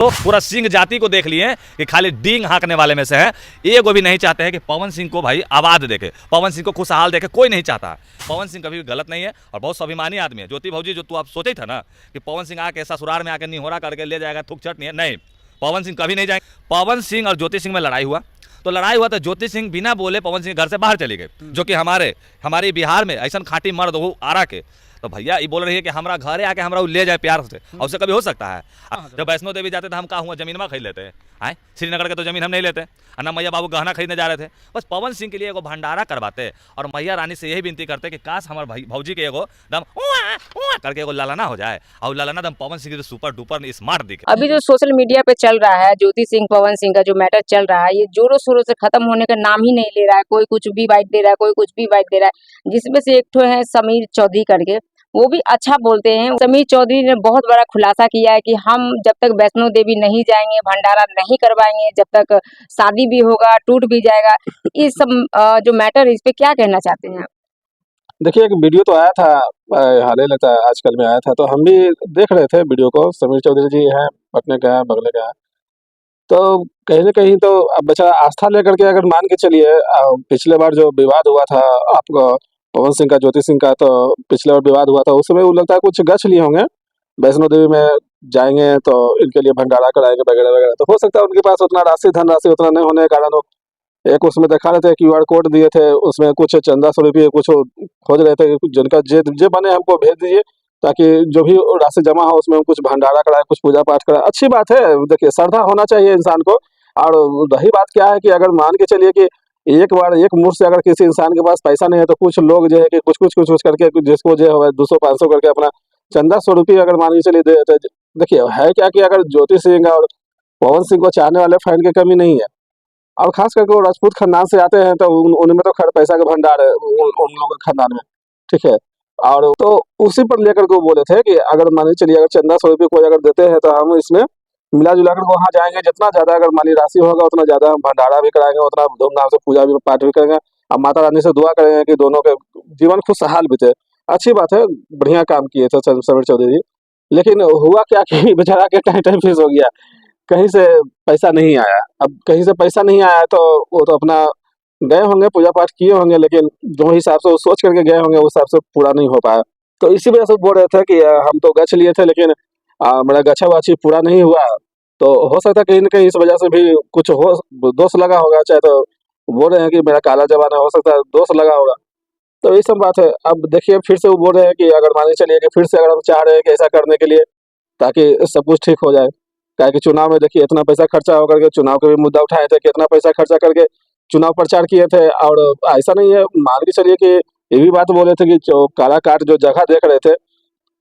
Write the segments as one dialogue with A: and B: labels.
A: तो पूरा सिंह जाति को देख लिए कि खाली डींग हाँकने वाले में से है, एक वो भी नहीं चाहते हैं कि पवन सिंह को भाई आबाद देखे, पवन सिंह को खुशहाल देखे, कोई नहीं चाहता। पवन सिंह कभी भी गलत नहीं है और बहुत स्वाभिमानी आदमी है। ज्योति भौजी जो तू आप सोचे था ना कि पवन सिंह आके ससुराल में आके निहोरा करके ले जाएगा, थूक छट नहीं, पवन सिंह कभी नहीं जाएंगे। पवन सिंह और ज्योति सिंह में लड़ाई हुआ तो ज्योति सिंह बिना बोले पवन सिंह घर से बाहर चले गए, जो कि हमारे बिहार में ऐसा खाटी मर्द हो आरा के, तो भैया ये बोल रही है कि हमारा घरे आके हमारा ले जाए प्यार से, और उससे कभी हो सकता है? जब वैष्णो देवी जाते थे हम कहा हुआ जमीन में खरीद लेते हैं, श्रीनगर के तो जमीन हम नहीं लेते, अन्ना मैया बाबू गहना खरीदने जा रहे थे, बस पवन सिंह के लिए एगो भंडारा करवाते और मैया रानी से यही विनती करते कि काश हमारे भौजी के एगो दम करके एगो लालाना हो जाए, और लालाना दम Pawan Singh super duper smart दिखे।
B: अभी जो सोशल मीडिया पे चल रहा है ज्योति सिंह पवन सिंह का जो मैटर चल रहा है, ये जोरों शोरों से खत्म होने का नाम ही नहीं ले रहा है। कोई कुछ भी बाइट दे रहा है, कोई कुछ भी बाइट दे रहा है, जिसमें से एक ठो है समीर चौधरी करके, वो भी अच्छा बोलते हैं। समीर चौधरी ने बहुत बड़ा खुलासा किया है कि हम जब तक वैष्णो देवी नहीं जाएंगे, भंडारा नहीं करवाएंगे, जब तक शादी भी होगा, टूट भी जाएगा। इस सब जो मैटर है, इस पे क्या कहना चाहते हैं?
C: देखिए, एक वीडियो तो आया था, हाल ही में आजकल में आया था, तो हम भी देख रहे थे वीडियो को। समीर चौधरी जी हैं, पटने का है, बगले का है, तो कहीं ना कहीं तो अब बेचारा आस्था लेकर के अगर मान के चलिए, पिछले बार जो विवाद हुआ था आपको पवन सिंह का ज्योति सिंह का, तो पिछले बार विवाद हुआ था, उस समय वो लगता है कुछ गछ लिए होंगे, वैष्णो देवी में जाएंगे तो इनके लिए भंडारा कराएंगे वगैरह वगैरह। तो हो सकता है उनके पास उतना धनराशि उतना नहीं होने के कारण वो एक उसमें दिखा रहे थे, QR कोड दिए थे, उसमें कुछ चंदा स्वरूप कुछ खोज रहे थे, जिनका जे बने हमको भेज दीजिए, ताकि जो भी राशि जमा हो उसमें हम कुछ भंडारा कराए, कुछ पूजा पाठ कराए। अच्छी बात है, देखिए श्रद्धा होना चाहिए इंसान को। और रही बात क्या है कि अगर मान के चलिए कि एक बार एक मुश्त से अगर किसी इंसान के पास पैसा नहीं है, तो कुछ लोग जो है कि कुछ करके जिसको जो है 200-500 करके अपना चंदा स्वरूप अगर मान के चलिए दे। देखिए है क्या कि अगर ज्योति सिंह और पवन सिंह को चाहने वाले फैन की कमी नहीं है, और खास करके वो राजपूत खानदान से आते हैं, तो उनमें तो खैर पैसा का भंडार है उन लोगों के खानदान में, ठीक है। और तो उसी पर लेकर के वो बोले थे कि अगर मान चलिए अगर चंदा स्वरूप कोई अगर देते हैं, तो हम इसमें मिला जुला कर वहाँ जाएंगे, जितना ज्यादा अगर माली राशि होगा उतना ज्यादा हम भंडारा भी कराएंगे, उतना धूमधाम से पूजा भी पाठ भी करेंगे, और माता रानी से दुआ करेंगे कि दोनों के जीवन खुशहाल बीते। अच्छी बात है, बढ़िया काम किए थे समीर चौधरी जी। लेकिन हुआ क्या कि बेचारा के टाइम फीस हो गया, कहीं से पैसा नहीं आया। अब कहीं से पैसा नहीं आया तो वो तो अपना गए होंगे, पूजा पाठ किए होंगे, लेकिन जो हिसाब से वो सोच करके गए होंगे उस हिसाब से पूरा नहीं हो पाया। तो इसी वजह से बोल रहे थे कि हम तो गछ लिए थे, लेकिन मेरा गछा वाछी पूरा नहीं हुआ। तो हो सकता है कहीं ना कहीं इस वजह से भी कुछ हो दोष लगा होगा, चाहे तो बोल रहे हैं कि मेरा काला जमाना, हो सकता है दोष लगा होगा। तो ये सब बात है। अब देखिए फिर से वो बोल रहे हैं कि अगर मान के चलिए कि फिर से अगर हम चाह रहे हैं कि ऐसा करने के लिए ताकि सब कुछ ठीक हो जाए, क्या कि चुनाव में देखिए इतना पैसा खर्चा होकर के चुनाव के भी मुद्दा उठाए थे, कितना पैसा खर्चा करके चुनाव प्रचार किए थे। और ऐसा नहीं है, मान के चलिए कि ये भी बात बोले थे कि जो काराकाट जो जगह देख रहे थे,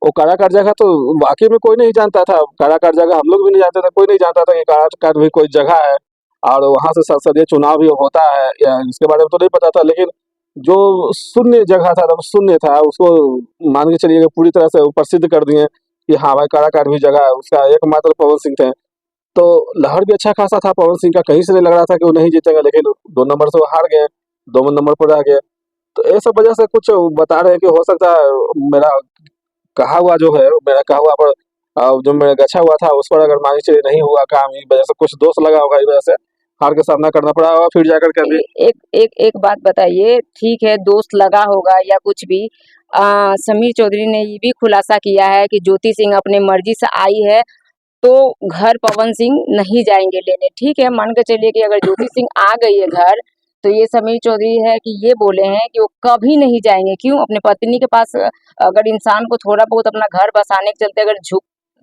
C: वो काराकाट जगह तो वाकई में कोई नहीं जानता था। काराकाट जगह हम लोग भी नहीं जानते थे, कोई नहीं जानता था कि काराकाट भी कोई जगह है और वहाँ से संसदीय चुनाव भी होता है, या इसके बारे में तो नहीं पता था। लेकिन जो शून्य जगह था, एकदम शून्य था, उसको मान के चलिए पूरी तरह से प्रसिद्ध कर दिए कि हाँ भाई काराकाट भी जगह है। उसका एकमात्र पवन सिंह थे, तो लहर भी अच्छा खासा था पवन सिंह का, कहीं से नहीं लग रहा था कि वो नहीं जीतेंगे, लेकिन 2 नंबर से वो हार गए, 2 नंबर पर रह गए। तो ये सब वजह से कुछ बता रहे हैं कि हो सकता है मेरा कहा हुआ जो है, मेरा कहा हुआ पर जो मेरा गछा हुआ था उस पर अगर मान के चलिए नहीं हुआ काम, इस वजह से कुछ दोष लगा होगा, इस वजह से हार का सामना करना पड़ा होगा। फिर जाकर के अभी
B: एक बात बताइए, ठीक है दोस्त लगा होगा या कुछ भी, समीर चौधरी ने ये भी खुलासा किया है कि ज्योति सिंह अपने मर्जी से आई है, तो घर पवन सिंह नहीं जाएंगे लेने। ठीक है, मान के चलिए कि अगर ज्योति सिंह आ गई है घर, तो ये समीर चौधरी है कि ये बोले हैं कि वो कभी नहीं जाएंगे। क्यों? अपने पत्नी के पास अगर इंसान को थोड़ा बहुत अपना घर बसाने के चलते अगर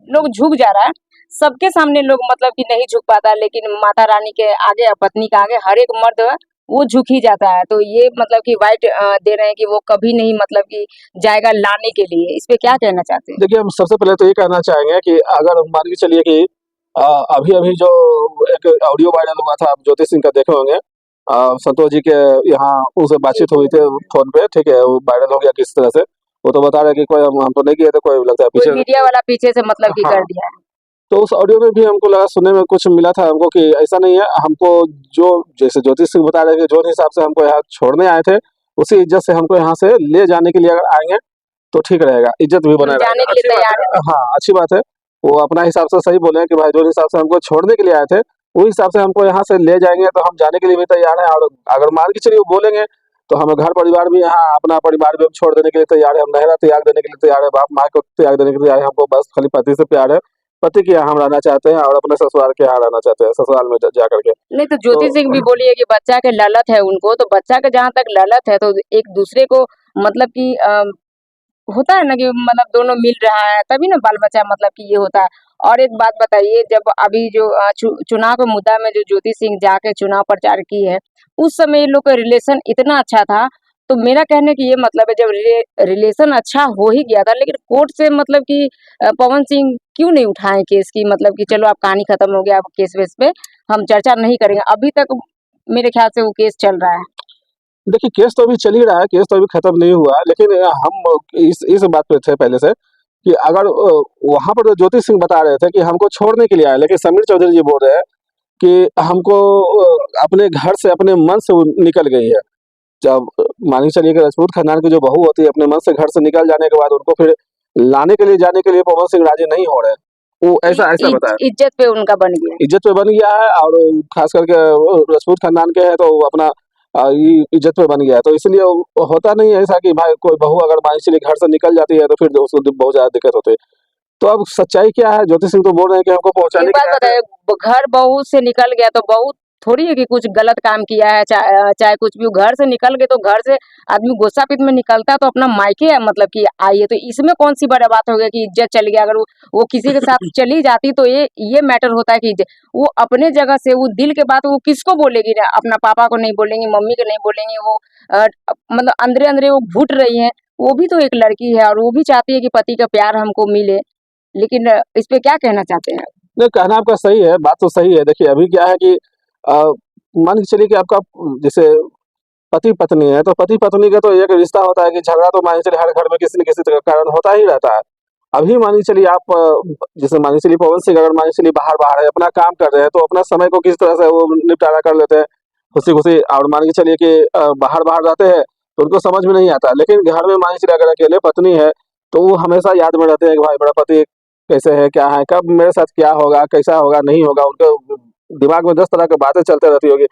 B: लोग झुक जा रहा है, सबके सामने लोग मतलब कि नहीं झुक पाता, लेकिन माता रानी के आगे या पत्नी के आगे हर एक मर्द वो झुक ही जाता है। तो ये मतलब कि वाइट दे रहे हैं कि वो कभी नहीं मतलब कि जाएगा लाने के लिए। इस पे क्या कहना चाहते हैं?
C: देखिए, हम सबसे पहले तो ये कहना चाहेंगे कि अगर मान के चलिए कि अभी अभी जो एक ऑडियो वायरल हुआ था, आप ज्योति सिंह का देखे होंगे, संतोष जी के यहाँ उनसे बातचीत हुई थी फोन पे, ठीक है, वो वायरल हो गया किस तरह से। वो तो बता रहे कि कोई हम तो नहीं किए थे, कोई लगता है
B: कोई
C: पीछे
B: मीडिया वाला पीछे से मतलब कि कर दिया है।
C: तो उस ऑडियो में भी हमको लगा, सुनने में कुछ मिला था हमको कि ऐसा नहीं है। हमको जो जैसे ज्योति सिंह बता रहे थे, जो हिसाब से हमको यहाँ छोड़ने आए थे, उसी इज्जत से हमको यहाँ से ले जाने के लिए अगर आएंगे तो ठीक रहेगा, इज्जत भी बना
B: जाने
C: रहेगा।
B: के लिए
C: अच्छी बात
B: तैयार
C: है, हाँ अच्छी बात है। वो अपना हिसाब से सही बोले हैं कि भाई जो हिसाब से हमको छोड़ने के लिए आए थे उस हिसाब से हमको यहाँ से ले जाएंगे तो हम जाने के लिए भी तैयार हैं। और अगर मान के चलिए वो बोलेंगे तो हम घर परिवार भी यहाँ अपना परिवार भी हम छोड़ देने के लिए तैयार है, हम नहरा त्याग देने के लिए तैयार है, बाप माँ को त्याग देने के लिए तैयार है। हमको बस खाली पति से प्यार है, पति के यहाँ हम रहना चाहते हैं और अपने ससुराल के यहाँ रहना चाहते हैं, ससुराल में जा करके।
B: नहीं तो ज्योति सिंह भी बोली है कि बच्चा के ललत है उनको, तो बच्चा के जहाँ तक ललत है तो एक दूसरे को मतलब कि होता है ना कि मतलब दोनों मिल रहा है तभी ना बाल बच्चा मतलब कि ये होता है। और एक बात बताइए, जब अभी जो चुनाव के मुद्दा में जो ज्योति सिंह जाके चुनाव प्रचार की है, उस समय इन लोग का रिलेशन इतना अच्छा था। तो मेरा कहने की ये मतलब है, जब रिलेशन अच्छा हो ही गया था, लेकिन कोर्ट से मतलब कि पवन सिंह क्यों नहीं उठाए केस की, मतलब कि चलो अब कहानी खत्म हो गया, अब केस वेस पे हम चर्चा नहीं करेंगे। अभी तक मेरे ख्याल से वो केस चल रहा है।
C: देखिए केस तो अभी चल ही रहा है, केस तो अभी खत्म नहीं हुआ है, लेकिन हम इस बात पे थे पहले से कि अगर वहां पर जो ज्योति सिंह बता रहे थे कि हमको छोड़ने के लिए आए, लेकिन समीर चौधरी जी बोल रहे हैं कि हमको अपने घर से अपने मन से वो निकल गई है। जब मान के चलिए कि राजपूत खानदान की जो बहू होती है अपने मन से घर से निकल जाने के बाद उनको फिर लाने के लिए जाने के लिए पवन सिंह राजी नहीं हो रहे हैं। वो ऐसा ऐसा बताया,
B: इज्जत पे उनका बन गया।
C: इज्जत पे बन गया है और खास करके वो राजपूत खानदान के हैं तो वो अपना इज्जत पे बन गया है। तो इसलिए होता नहीं है ऐसा कि भाई कोई बहू अगर मान के चलिए घर से निकल जाती है तो फिर उसको बहुत ज्यादा दिक्कत होती है। तो अब सच्चाई क्या है, ज्योति सिंह तो बोल रहे हैं कि हमको
B: एक
C: पहुंचाने
B: बात
C: के लिए आए थे।
B: बताइए, घर बहू से निकल गया तो बहू थोड़ी है कि कुछ गलत काम किया है, चाहे कुछ भी, घर से निकल गए तो घर से आदमी गुस्सा पिट में निकलता है तो अपना मायके है मतलब कि आई है, तो इसमें कौन सी बड़ा बात हो गया कि इज्जत चल गया। अगर वो किसी के साथ चली जाती तो ये मैटर होता है कि वो अपने जगह से वो दिल के बात वो किसको बोलेगी ना, अपना पापा को नहीं बोलेंगी, मम्मी को नहीं बोलेंगी, वो मतलब अंदरे अंदरे वो घुट रही है। वो भी तो एक लड़की है और वो भी चाहती है कि पति का प्यार हमको मिले। लेकिन इस पे क्या कहना चाहते हैं?
C: नहीं कहना आपका सही है, बात तो सही है। देखिए अभी क्या है कि अ, मान के चलिए कि आपका जैसे पति पत्नी है तो पति पत्नी का तो एक रिश्ता होता है कि झगड़ा तो मान के चलिए हर घर में किसी न किसी तरह का कारण होता ही रहता है। अभी मान के चलिए आप जैसे मान के चलिए पवन सिंह अगर मान के चलिए बाहर बाहर है अपना काम कर रहे हैं तो अपना समय को किस तरह से वो निपटारा कर लेते हैं खुशी खुशी। और मान के चलिए कि बाहर बाहर रहते हैं तो उनको समझ में नहीं आता, लेकिन घर में मान के चलिए अगर अकेले पत्नी है तो वो हमेशा याद में रहते हैं कि भाई मेरा पति कैसे है, क्या है, कब मेरे साथ क्या होगा, कैसा होगा, नहीं होगा। उनके दिमाग में 10 तरह की बातें चलते रहती होगी।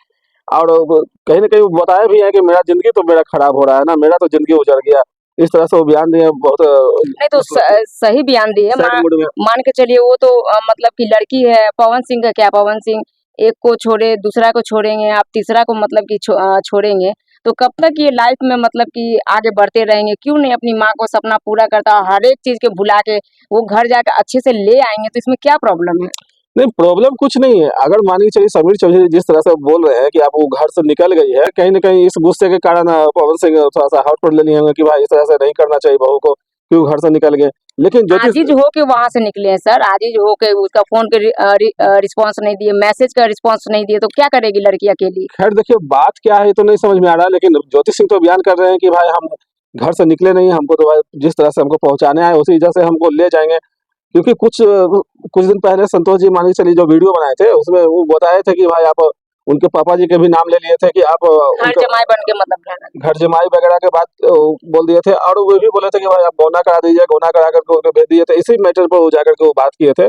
C: और वो कहीं न कहीं वो बताया भी है कि मेरा ज़िंदगी तो मेरा खराब हो रहा है ना, मेरा तो ज़िंदगी उजड़ गया। इस तरह से वो बयान दिए हैं बहुत
B: नहीं तो सही बयान दिए।
C: सैड मूड में।
B: मान के चलिए वो तो मतलब कि लड़की है, पवन सिंह का क्या, पवन सिंह एक को छोड़े दूसरा को छोड़ेंगे, आप तीसरा को मतलब कि छोड़ेंगे तो कब तक ये लाइफ में मतलब कि आगे बढ़ते रहेंगे? क्यों नहीं अपनी माँ को सपना पूरा करता, हर एक चीज के भुला के वो घर जाकर अच्छे से ले आएंगे, तो इसमें क्या प्रॉब्लम है?
C: नहीं प्रॉब्लम कुछ नहीं है। अगर मान के चलिए समीर चौधरी जिस तरह से बोल रहे हैं कि आप वो घर से निकल गई है, कहीं न कहीं इस गुस्से के कारण पवन सिंह थोड़ा-सा हर्ट पर ले लिए होंगे कि भाई इस तरह से नहीं करना चाहिए बहू को, क्यों घर से निकल गए। लेकिन ज्योति
B: आजीज हो के वहां से निकले हैं सर, आजीज हो के उसका फोन के रिस्पॉन्स नहीं दिए, मैसेज का रिस्पॉन्स नहीं दिए, तो क्या करेगी लड़की अकेली?
C: खैर देखिए बात क्या है ये तो नहीं समझ में आ रहा है, लेकिन ज्योति सिंह तो बयान कर रहे हैं कि भाई हम घर से निकले नहीं, हमको तो भाई जिस तरह से हमको पहुँचाने आए उसी वजह से हमको ले जाएँगे। क्योंकि कुछ दिन पहले संतोष जी मान के चलिए जो वीडियो बनाए थे उसमें वो बताए थे कि भाई आप उनके पापा जी के भी नाम ले लिए थे कि आप
B: घर
C: उनका
B: जमाई बन के मतलब रहना।
C: घर जमाई वगैरह के बात बोल दिए थे। और वो भी बोले थे कि भाई आप गौना करा दीजिए, गौना करा करके उनको भेज दिए थे। इसी मैटर पर वो जाकर के वो बात किए थे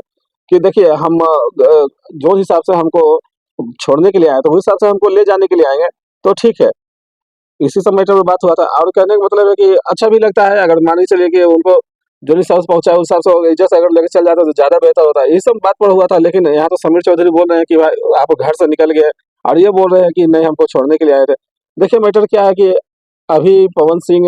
C: कि देखिए हम जो हिसाब से हमको छोड़ने के लिए आए तो उस हिसाब से हमको ले जाने के लिए आएंगे तो ठीक है। इसी सब मैटर में बात हुआ था। और कहने का मतलब है कि अच्छा भी लगता है अगर मान के चलिए कि उनको जो हिसाब से पहुंचा उस हिसाब से इज्जत से अगर लेके चल जाता तो ज्यादा बेहतर होता है। यही सब बात पर हुआ था, लेकिन यहाँ तो समीर चौधरी बोल रहे हैं कि भाई आप घर से निकल गए और ये बोल रहे हैं कि नहीं हमको छोड़ने के लिए आए थे। देखिए मैटर क्या है कि अभी पवन सिंह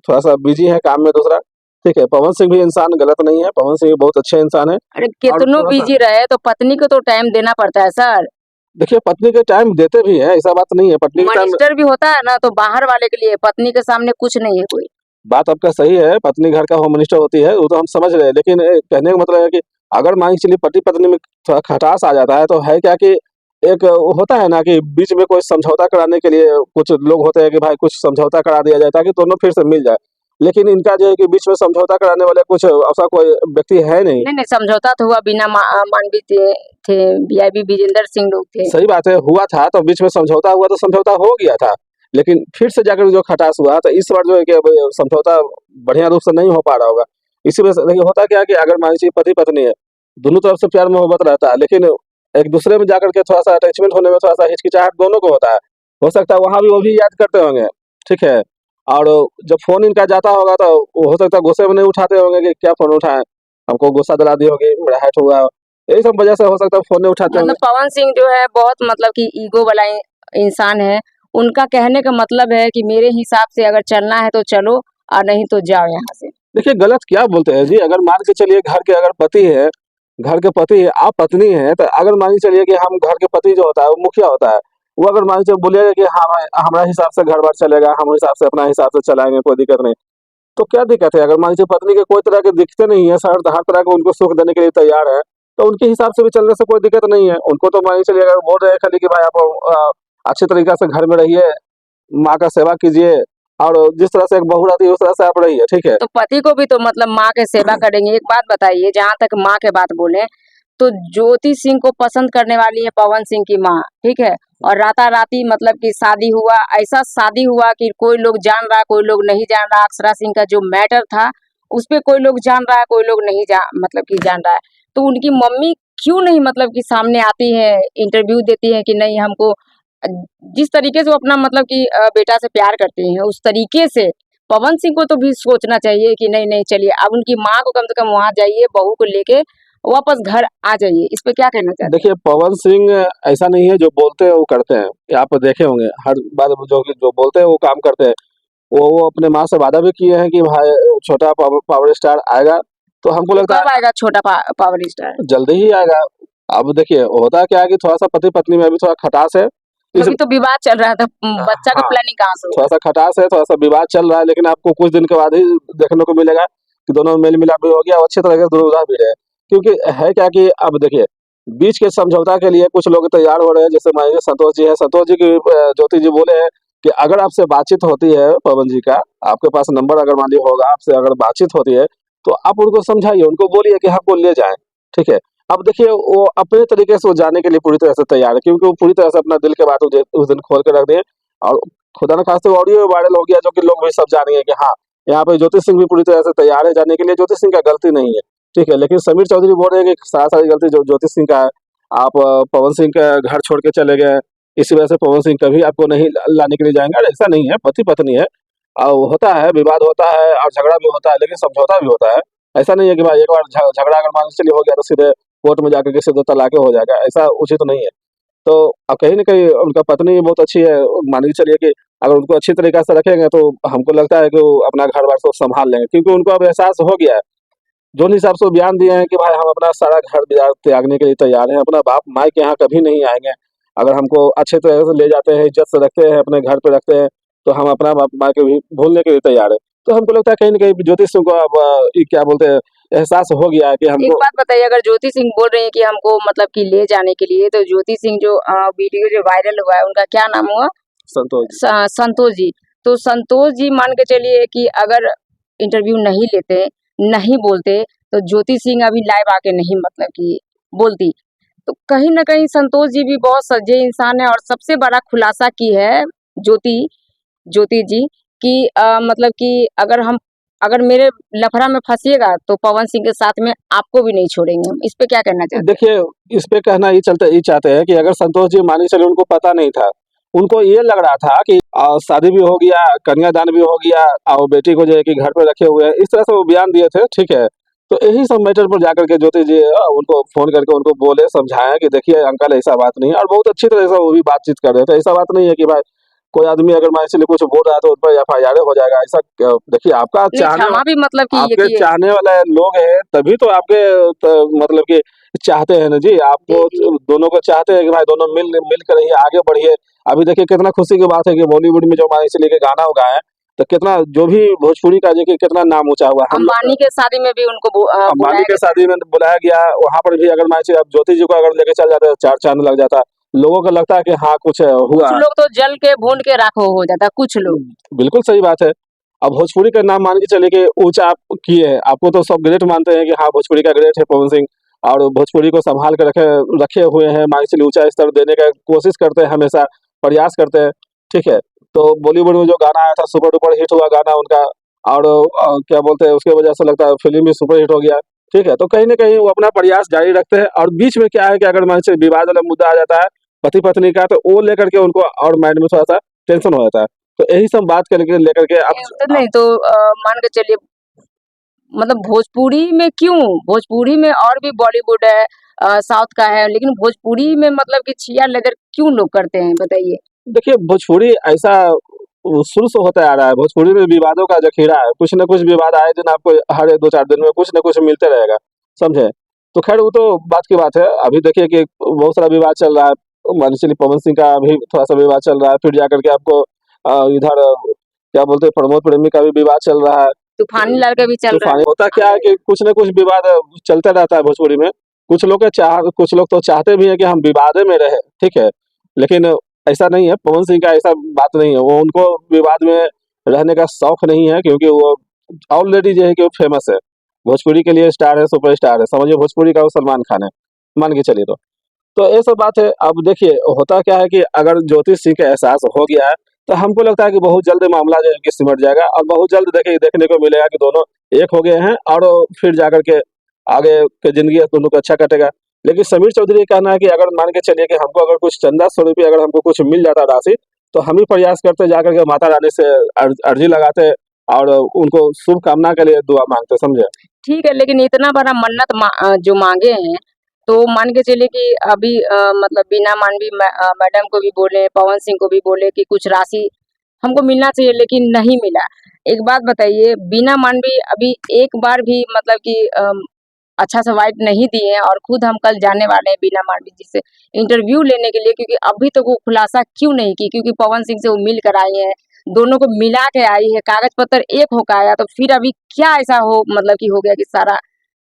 C: थोड़ा सा बिजी है काम में दूसरा, ठीक है। पवन सिंह भी इंसान गलत नहीं है, पवन सिंह भी बहुत अच्छे इंसान है।
B: अरे
C: और
B: कितनों
C: थोड़ा सा
B: बिजी रहे तो पत्नी को तो टाइम देना पड़ता है सर।
C: देखिए पत्नी के टाइम देते भी हैं, ऐसा बात नहीं है। पत्नी के टाइम
B: मिनिस्टर भी होता है ना तो बाहर वाले के लिए, पत्नी के सामने कुछ नहीं है कोई।
C: बात आपका सही है, पत्नी घर का होम मिनिस्टर होती है, वो तो हम समझ रहे हैं। लेकिन कहने का मतलब है कि अगर मान के चलिए पति पत्नी में थोड़ा खटास आ जाता है तो है क्या कि एक वो होता है ना कि बीच में कोई समझौता कराने के लिए कुछ लोग होते हैं कि भाई कुछ समझौता करा दिया जाए ताकि दोनों फिर से मिल जाए। लेकिन इनका जो है कि बीच में समझौता कराने वाले कुछ ऐसा कोई व्यक्ति है नहीं।
B: नहीं नहीं, समझौता तो हुआ, बिना मानवी थे, वीआईपी विजेंद्र सिंह लोग थे।
C: सही बात है, हुआ था तो बीच में समझौता हुआ तो समझौता हो गया था। लेकिन फिर से जाकर जो खटास हुआ तो इस बार जो है कि अब समझौता बढ़िया रूप से नहीं हो पा रहा होगा। इसी वजह से देखिए होता क्या है कि अगर मान लीजिए पति पत्नी है दोनों तरफ से प्यार मोहब्बत रहता है, लेकिन एक दूसरे में जाकर के थोड़ा सा अटैचमेंट होने में थोड़ा सा हिचकिचाहट दोनों को होता है। हो सकता है वहाँ भी वो भी याद करते होंगे, ठीक है। और जब फोन इनका जाता होगा तो हो सकता है गुस्से में नहीं उठाते होंगे कि क्या फोन उठाएं, हमको गुस्सा दिला दी होगी, मेरा हैट हुआ, यही सब वजह से हो सकता है फोन नहीं उठाते होंगे।
B: मतलब पवन सिंह जो है बहुत मतलब कि ईगो वाला इंसान है। उनका कहने का मतलब है कि मेरे हिसाब से अगर चलना है तो चलो और नहीं तो जाओ यहाँ से।
C: देखिए गलत क्या बोलते हैं जी, अगर मान के चलिए घर के अगर पति है, घर के पति है, आप पत्नी है, तो अगर मान के चलिए कि हम घर के पति जो होता है वो मुखिया होता है, वो अगर मान के चलिए बोलेगा कि हाँ भाई हमारा हिसाब से घर बार चलेगा, हम हिसाब से अपना हिसाब से चलाएंगे, कोई दिक्कत नहीं, तो क्या दिक्कत है? अगर मान लीजिए पत्नी के कोई तरह के दिखते नहीं है, हर तरह के उनको सुख देने के लिए तैयार है, तो उनके हिसाब से भी चलने से कोई दिक्कत नहीं है। उनको तो मान के चलिए अगर बोल रहे हैं खाली कि भाई आप अच्छे तरीका से घर में रहिए, माँ का सेवा कीजिए, और जिस तरह से एक बहू रहती है उस तरह से आप रहिए, ठीक है।
B: तो पति को भी तो मतलब माँ के सेवा करेंगे। एक बात बताइए, जहाँ तक माँ के बात बोले तो ज्योति सिंह को पसंद करने वाली है पवन सिंह की माँ, ठीक है। और राताराती मतलब कि शादी हुआ, ऐसा शादी हुआ कि कोई लोग जान रहा कोई लोग नहीं जान रहा। अक्षरा सिंह का जो मैटर था उस पे कोई लोग जान रहा है कोई लोग नहीं मतलब कि जान रहा है। तो उनकी मम्मी क्यों नहीं मतलब कि सामने आती है, इंटरव्यू देती है कि नहीं हमको जिस तरीके से वो अपना मतलब कि बेटा से प्यार करती हैं उस तरीके से पवन सिंह को तो भी सोचना चाहिए कि नहीं नहीं चलिए अब उनकी माँ को कम से कम वहां जाइए, बहू को लेके वापस घर आ जाइए। इस पे क्या कहना चाहते हैं?
C: देखिए पवन सिंह ऐसा नहीं है, जो बोलते हैं वो करते हैं, ये आप देखे होंगे हर बार जो बोलते हैं वो काम करते हैं। वो अपने माँ से वादा भी किए हैं कि भाई छोटा पावर स्टार आएगा, तो हमको
B: तो
C: लगता
B: कब आएगा छोटा पावर स्टार?
C: है जल्दी ही आएगा। अब देखिए होता क्या है कि थोड़ा सा पति पत्नी में अभी थोड़ा खटास है, इस
B: अभी तो विवाद चल रहा था, बच्चा का
C: हाँ
B: प्लानिंग कहाँ से
C: थोड़ा
B: होगा?
C: सा खटास है, थोड़ा सा विवाद चल रहा है, लेकिन आपको कुछ दिन के बाद ही देखने को मिलेगा कि दोनों मेल मिलाप भी हो गया और अच्छे तरह से दोनों उधार भी रहे। क्योंकि है क्या कि अब देखिए बीच के समझौता के लिए कुछ लोग तैयार हो रहे हैं, जैसे मान लीजिए संतोष जी है, संतोष जी की ज्योति जी बोले हैं कि अगर आपसे बातचीत होती है पवन जी का, आपके पास नंबर अगर मान लीजिए होगा, आपसे अगर बातचीत होती है तो आप उनको समझाइए, उनको बोलिए कि हमको ले जाएं, ठीक है। अब देखिए वो अपने तरीके से वो जाने के लिए पूरी तरह से तैयार है, क्योंकि वो पूरी तरह से अपना दिल के बात उस दिन खोल के रख दिए। और खुदा न खास्ते ऑडियो वायरल हो गया, जो कि लोग भी सब जानेंगे कि हाँ यहाँ पे ज्योति सिंह भी पूरी तरह से तैयार है जाने के लिए, ज्योति सिंह का गलती नहीं है, ठीक है। लेकिन समीर चौधरी बोल रहे हैं कि सारी गलती जो ज्योति सिंह का है, आप पवन सिंह का घर छोड़ के चले गए, इसी वजह से पवन सिंह कभी आपको नहीं लाने के लिए जाएंगे। अरे ऐसा नहीं है, पति पत्नी है, होता है विवाद होता है और झगड़ा भी होता है, लेकिन समझौता भी होता है। ऐसा नहीं है कि भाई एक बार झगड़ा अगर मान के चलिए हो गया तो सीधे कोर्ट में जाकर के सीधे तलाक हो जाएगा, ऐसा उचित नहीं है। तो कहीं न कहीं उनका पत्नी बहुत अच्छी है, मान के चलिए कि अगर उनको अच्छी तरीक़ा से रखेंगे तो हमको लगता है कि वो अपना घर-बार सब सँभाल लेंगे, क्योंकि उनको अब एहसास हो गया है। जो हिसाब से वो बयान दिए हैं कि भाई हम अपना सारा घर-बार त्यागने के लिए तैयार हैं, अपना बाप-माँ के यहाँ कभी नहीं आएँगे। अगर हमको अच्छे तरह से ले जाते हैं, इज़्ज़त से रखते हैं, अपने घर पे रखते हैं, तो हम अपना बाप-माँ को भी भूलने के लिए तैयार हैं। तो हमको लगता है कहीं न कहीं ज्योति सिंह को अब ये क्या बोलते हैं, एहसास हो गया है कि
B: एक
C: हमको
B: बात बताइए, अगर ज्योति सिंह बोल रही है कि हमको मतलब कि ले जाने के लिए, तो ज्योति सिंह जो वीडियो जो वायरल हुआ है उनका क्या नाम हुआ?
C: संतोष जी।
B: संतोष जी। तो संतोष जी मान के चलिए कि अगर इंटरव्यू नहीं लेते, नहीं बोलते, तो ज्योति सिंह अभी लाइव आके नहीं मतलब कि बोलती। तो कहीं न कहीं संतोष जी भी बहुत सज्जे इंसान है और सबसे बड़ा खुलासा की है ज्योति ज्योति जी कि मतलब कि अगर मेरे लफड़ा में फँसिएगा तो पवन सिंह के साथ में आपको भी नहीं छोड़ेंगे हम। इस पे क्या कहना चाहते हैं?
C: देखिए, इस पे कहना ये चाहते हैं कि अगर संतोष जी मान के चलिए उनको पता नहीं था, उनको ये लग रहा था कि शादी भी हो गया, कन्यादान भी हो गया और बेटी को जो है कि घर पे रखे हुए हैं, इस तरह से वो बयान दिए थे, ठीक है। तो यही सब मैटर पर जाकर के ज्योति जी उनको फ़ोन करके उनको बोले, समझाया कि देखिए अंकल ऐसा बात नहीं है, और बहुत अच्छी तरह से वो भी बातचीत कर रहे थे। ऐसा बात नहीं है कि भाई कोई आदमी अगर मान के चलिए कुछ बोल रहा है तो उस पर एफआईआर हो जाएगा, ऐसा देखिए
B: नहीं, क्षमा भी मतलब कि ये
C: आपके
B: किए।
C: चाहने वाले लोग हैं, तभी तो आपके मतलब कि चाहते हैं ना जी, आपको
B: जी, जी।
C: दोनों को चाहते हैं कि भाई दोनों मिल कर रहिए, आगे बढ़िए। अभी देखिए कितना खुशी की बात है कि बॉलीवुड में जो मान के चलिए कि गाना वो गाए हैं, तो कितना जो भी भोजपुरी का देखिए कितना नाम ऊँचा हुआ है। हम लोग
B: अंबानी के शादी में भी उनको
C: अंबानी
B: बुलाया
C: के
B: गया था।
C: शादी में बुलाया गया, वहाँ पर भी अगर मान के चलिए अब ज्योति जी को अगर लेके चल जाते, 4 चाँद लग जाता। लोगों को लगता है कि हाँ, कुछ
B: कुछ
C: हुआ।
B: लोग तो जल के भून के राख हो जाता, कुछ लोग।
C: बिल्कुल सही बात है। अब भोजपुरी का नाम मान के चलिए कि ऊँचा आप किए हैं, आपको तो सब ग्रेट मानते हैं कि हाँ, भोजपुरी का ग्रेट है पवन सिंह, और भोजपुरी को सँभाल के रखे हुए हैं, मान के चलिए ऊँचा स्तर देने का कोशिश करते हैं, हमेशा प्रयास करते हैं, ठीक है। तो बॉलीवुड में जो गाना आया था, सुपर डुपर हिट हुआ गाना उनका, और क्या बोलते हैं उसकी वजह से लगता है फ़िल्म भी सुपर हिट हो गया। ठीक है, तो कहीं न कहीं वो अपना प्रयास जारी रखते हैं और बीच में क्या है कि अगर मान से विवाद वाला मुद्दा आ जाता है, पति-पत्नी का, तो वो लेकर के उनको और माइंड में थोड़ा-सा टेंशन हो जाता है। तो यही सब बात करके लेकर के
B: नहीं, तो नहीं तो मान के चलिए मतलब भोजपुरी में क्यों? भोजपुरी में और भी बॉलीवुड है, साउथ का है, लेकिन भोजपुरी में मतलब कि छिया लेदर क्यों लोग करते हैं बताइए?
C: देखिए भोजपुरी ऐसा वो शुरू से होता आ रहा है, भोजपुरी में विवादों का ज़ख़ीरा है, कुछ न कुछ विवाद आए दिन आपको हर 2-4 दिन में कुछ न कुछ मिलते रहेगा, समझे? तो ख़ैर वो तो बात की बात है, अभी देखिए कि बहुत सारा विवाद चल रहा है, मान के चलिए पवन सिंह का भी थोड़ा-सा विवाद चल रहा है, फिर जाकर के आपको इधर क्या बोलते हैं प्रमोद प्रेमी का भी विवाद चल रहा है।
B: तूफानी लाल का भी चल रहा
C: तूफानी
B: है।
C: होता क्या है कि कुछ न कुछ विवाद चलता रहता है भोजपुरी में, कुछ लोग तो चाहते भी हैं कि हम विवाद में रहें, ठीक है? लेकिन ऐसा नहीं है, पवन सिंह का ऐसा बात नहीं है, वो उनको विवाद में रहने का शौक नहीं है क्योंकि वो ऑलरेडी जो है कि वो फेमस है। भोजपुरी के लिए स्टार है, सुपरस्टार है, समझिए भोजपुरी का वो सलमान खान है, मान के चलिए तो। तो ये सब बात है, अब देखिए होता क्या है कि अगर ज्योति सिंह का एहसास हो गया है, तो हमको लगता है कि बहुत जल्द मामला जो है कि सिमट जाएगा और बहुत जल्द देखिए देखने को मिलेगा कि दोनों एक हो गए हैं और फिर जाकर के आगे की ज़िंदगी दोनों को अच्छा कटेगा। लेकिन समीर चौधरी का कहना है कि अगर मान के चलिए कि हमको अगर कुछ चंदा स्वरूप अगर हमको कुछ मिल जाता राशि, तो हम ही प्रयास करते जाकर के माता रानी से अर्जी लगाते और उनको शुभकामना के लिए दुआ मांगते, समझे?
B: ठीक है, लेकिन इतना बड़ा मन्नत जो मांगे हैं, तो मान के चलिए कि अभी मतलब बीना मांडवी मैडम को भी बोले, पवन सिंह को भी बोले कि कुछ राशि हमको मिलना चाहिए, लेकिन नहीं मिला। एक बात बताइए, बीना मांडवी अभी एक बार भी मतलब कि अच्छा सा वाइट नहीं दिए हैं और खुद हम कल जाने वाले हैं बीना मांडवी जी से इंटरव्यू लेने के लिए, क्योंकि अभी तक वो खुलासा क्यों नहीं की? क्योंकि पवन सिंह से वो मिल कर आई है, दोनों को मिला के आई है, कागज पत्र एक होकर आया, तो फिर अभी क्या ऐसा हो मतलब कि हो गया कि सारा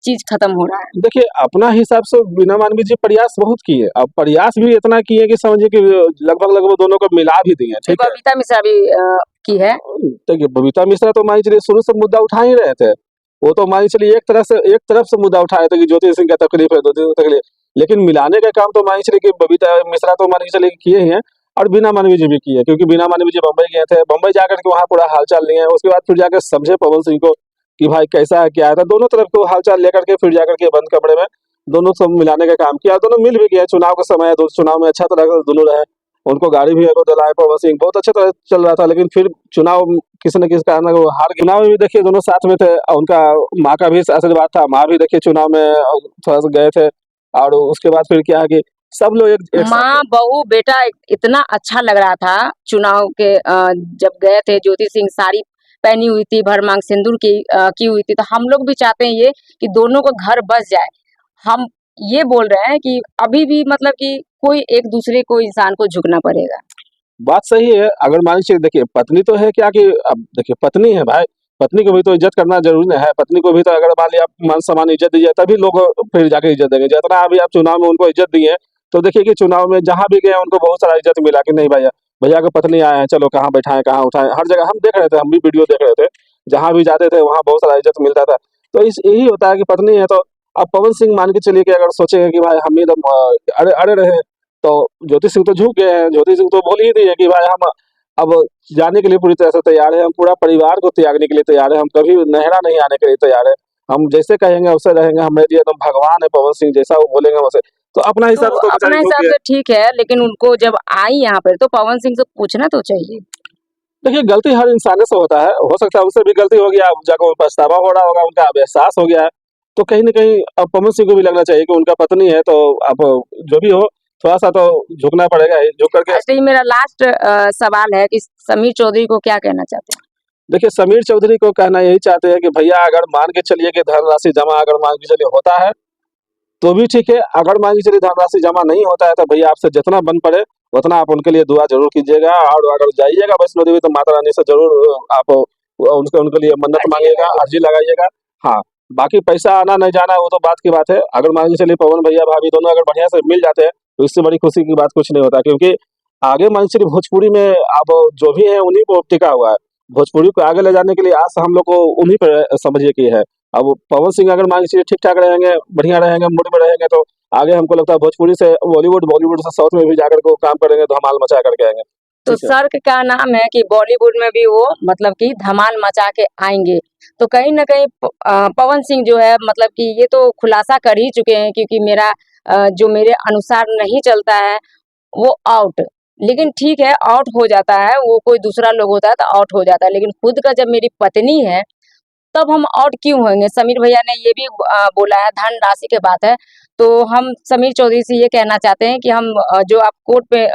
B: चीज खत्म हो रहा है?
C: देखिए, अपना हिसाब से बीना मानवी जी प्रयास बहुत किए। अब प्रयास भी इतना किए कि समझिए कि लगभग दोनों को मिला भी दिए,
B: तो
C: ठीक है?
B: बबीता मिश्रा भी की है।
C: देखिए, बबीता मिश्रा तो मान के चलिए शुरू से मुद्दा उठा ही रहे थे। वो तो मान के चलिए एक तरफ से मुद्दा उठाए थे कि ज्योति सिंह का तकलीफ है, ज्योति सिंह को तकलीफ। लेकिन मिलाने का काम तो मान के चलिए कि बबीता मिश्रा तो मान के चलिए किए ही हैं और बीना मानवी जी भी किए, क्योंकि बीना मानवी जी बम्बई गए थे। बम्बई जाकर के वहाँ पूरा हाल-चाल लिए हैं। उसके बाद फिर जाके समझे पवन सिंह को कि भाई कैसा है, क्या है? तो दोनों तरफ को हाल-चाल लेकर के फिर जाकर के बंद कमरे में दोनों सब मिलाने का काम किया। दोनों मिल भी गए, चुनाव का समय है, तो चुनाव में अच्छा तरह से दोनों रहे। उनको गाड़ी भी एगो दिलाए पवन सिंह, बहुत अच्छा तरह चल रहा था। लेकिन फिर चुनाव किसी न किसी कारण वो हार गए। चुनाव में भी देखिए दोनों साथ में थे और उनका माँ का भी आशीर्वाद था। माँ भी देखिए चुनाव में थोड़ा-सा गए थे और उसके बाद फिर क्या है कि सब लोग एक साथ
B: माँ, बहू, बेटा इतना अच्छा लग रहा था चुनाव के जब गए थे, ज्योति सिंह साड़ी पहनी हुई थी, भरमांग सिंदूर की हुई थी, तो हम लोग भी चाहते हैं ये कि दोनों का घर बस जाए। हम ये बोल रहे हैं कि अभी भी मतलब कि कोई एक दूसरे को इंसान को झुकना पड़ेगा।
C: बात सही है। अगर मान लीजिए देखिए पत्नी तो है क्या कि अब देखिए पत्नी है भाई, पत्नी को भी तो इज़्ज़त करना ज़रूरी ना है। पत्नी को भी तो अगर मान लिया आप मान-सम्मान इज़्ज़त दीजिए तभी लोग फिर जाके इज़्ज़त देंगे। जितना अभी आप चुनाव में उनको इज़्ज़त दिए, तो देखिए कि चुनाव में जहाँ भी गए उनको बहुत सारा इज़्ज़त मिला कि नहीं भैया, भैया की पत्नी आए हैं, चलो कहाँ बैठाएँ, कहाँ उठाएँ, हर जगह हम देख रहे थे, हम भी वीडियो देख रहे थे। जहाँ भी जाते थे वहाँ बहुत सारा इज़्ज़त मिलता था। तो इस यही होता है कि पत्नी है तो अब पवन सिंह मान के चलिए कि अगर सोचेंगे कि भाई हम एकदम अड़े अड़े रहे, तो ज्योति सिंह तो झुक गए हैं। ज्योति सिंह तो बोल ही दी है कि भाई हम अब जाने के लिए पूरी तरह से तैयार है, हम पूरा परिवार को त्यागने के लिए तैयार है, हम कभी नहरा नहीं आने के लिए तैयार है। हम जैसे कहेंगे वैसे रहेंगे, हमारे लिए एकदम भगवान है पवन सिंह, जैसा वो बोलेंगे वैसे। तो अपना
B: तो
C: हिसाब से तो
B: अपना
C: बेचारी झुक
B: हिसाब
C: गई है।
B: से ठीक है, लेकिन उनको जब आई यहाँ पर तो पवन सिंह से पूछना तो चाहिए।
C: देखिए गलती हर इंसान से होता है, हो सकता है उनसे भी गलती हो गया, अब जाकर पछतावा हो रहा होगा, उनका अब एहसास हो गया है। तो कहीं न कहीं अब पवन सिंह को भी लगना चाहिए कि उनका पत्नी है, तो अब जो भी हो थोड़ा-सा तो झुकना पड़ेगा ही, झुक करके।
B: अच्छा, ये मेरा लास्ट सवाल है कि समीर चौधरी को क्या कहना चाहते हैं?
C: देखिए समीर चौधरी को कहना यही चाहते हैं कि भैया अगर मान के चलिए कि धनराशि जमा अगर मान के चलिए होता है, तो भी ठीक है। अगर मान के चलिए धनराशि जमा नहीं होता है, तो भैया आपसे जितना बन पड़े उतना आप उनके लिए दुआ ज़रूर कीजिएगा और अगर जाइएगा वैष्णो देवी तो माता रानी से ज़रूर आप उनके उनके लिए मन्नत
B: अर्जी
C: माँगिएगा,
B: लगाइए।
C: अर्जी लगाइएगा। हाँ, बाकी पैसा आना नहीं जाना वो तो बात की बात है। अगर मान के चलिए पवन भैया भाभी दोनों अगर बढ़िया से मिल जाते हैं, तो इससे बड़ी खुशी की बात कुछ नहीं होता, क्योंकि आगे मान के चलिए भोजपुरी में अब जो भी है उन्हीं को टिका हुआ है। भोजपुरी को आगे ले जाने के लिए आस हम लोग को उन्हीं पे समझिए कि है। अब पवन सिंह अगर मान के चलिए ठीक-ठाक रहेंगे, बढ़िया रहेंगे, मूड में रहेंगे, तो आगे हमको लगता है भोजपुरी से बॉलीवुड, बॉलीवुड से साउथ में भी जाकर के वो काम करेंगे, धमाल मचा करके आएँगे।
B: तो
C: ठीक है।
B: सर का नाम है कि बॉलीवुड में भी वो मतलब कि धमाल मचा के आएंगे। तो कहीं ना कहीं पवन सिंह जो है मतलब कि ये तो खुलासा कर ही चुके हैं, क्योंकि मेरा जो मेरे अनुसार नहीं चलता है वो आउट। लेकिन ठीक है, आउट हो जाता है, वो कोई दूसरा लोग होता है तो आउट हो जाता है, लेकिन खुद का जब मेरी पत्नी है तब हम आउट क्यों होंगे। समीर भैया ने ये भी बोला है, धन राशि की बात है, तो हम समीर चौधरी से ये कहना चाहते हैं कि हम जो आप कोर्ट पे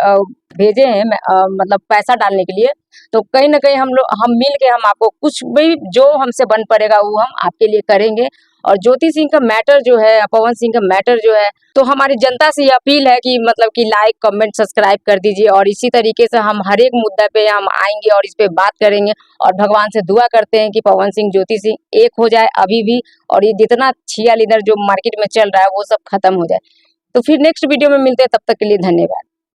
B: भेजे हैं मतलब पैसा डालने के लिए, तो कहीं ना कहीं हम मिल के हम आपको कुछ भी जो हमसे बन पड़ेगा वो हम आपके लिए करेंगे। और ज्योति सिंह का मैटर जो है, पवन सिंह का मैटर जो है, तो हमारी जनता से ये अपील है कि मतलब कि लाइक कमेंट सब्सक्राइब कर दीजिए, और इसी तरीके से हम हर एक मुद्दा पे हम आएंगे और इस पे बात करेंगे। और भगवान से दुआ करते हैं कि पवन सिंह ज्योति सिंह एक हो जाए अभी भी, और ये जितना छिया लीडर जो मार्केट में चल रहा है वो सब खत्म हो जाए। तो फिर नेक्स्ट वीडियो में मिलते हैं, तब तक के लिए धन्यवाद।